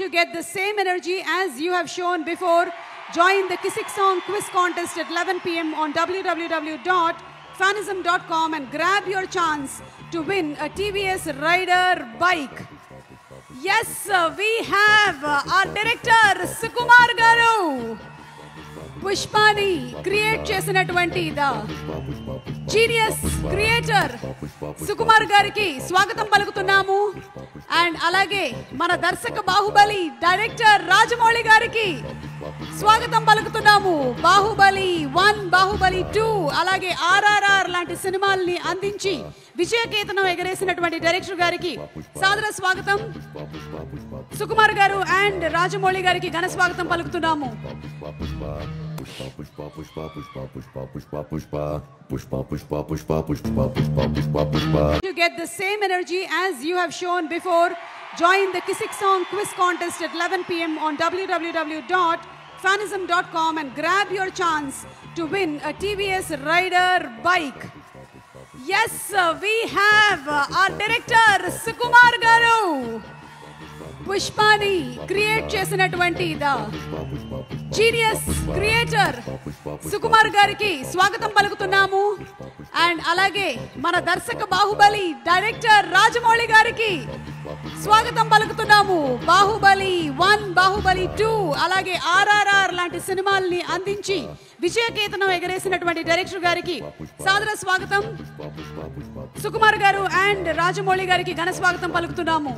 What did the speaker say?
To get the same energy as you have shown before, join the Kisik Song Quiz Contest at 11 p.m. on www.fanism.com and grab your chance to win a TVS Rider bike. Yes, we have our director Sukumar Garu. పుష్పాని create చేసినటువంటి the genius creator Sukumar గారికి స్వాగతం పలుకుతున్నాము. And అలాగే మన దర్శక Baahubali director Rajamouli గారికి స్వాగతం పలుకుతున్నాము. బాహుబలి 1, బాహుబలి 2 అలాగే RRR లాంటి సినిమాల్ని అందించి విజయకేతనం ఎగరేసినటువంటి డైరెక్టర్ గారికి సాదర స్వాగతం. సుకుమార్ గారు అండ్ రాజమౌళి గారికి ఘన స్వాగతం పలుకుతున్నాము. To get the same energy as you have shown before, join the Kisik Song Quiz Contest at 11 p.m. on www.fanism.com and grab your chance to win a TVS Rider bike. Yes, we have our director Sukumar Garu. పుష్పాని create చేసినటువంటి the genius creator Sukumar గారికి స్వాగతం పలుకుతున్నాము. And అలాగే మన దర్శక Baahubali director Rajamouli గారికి స్వాగతం పలుకుతున్నాము. బాహుబలి 1, బాహుబలి 2 అలాగే RRR లాంటి సినిమాల్ని అందించి విజయకేతనం ఎగరేసినటువంటి డైరెక్టర్ గారికి సాదర స్వాగతం. సుకుమార్ గారు అండ్ రాజమౌళి గారికి ఘన స్వాగతం పలుకుతున్నాము.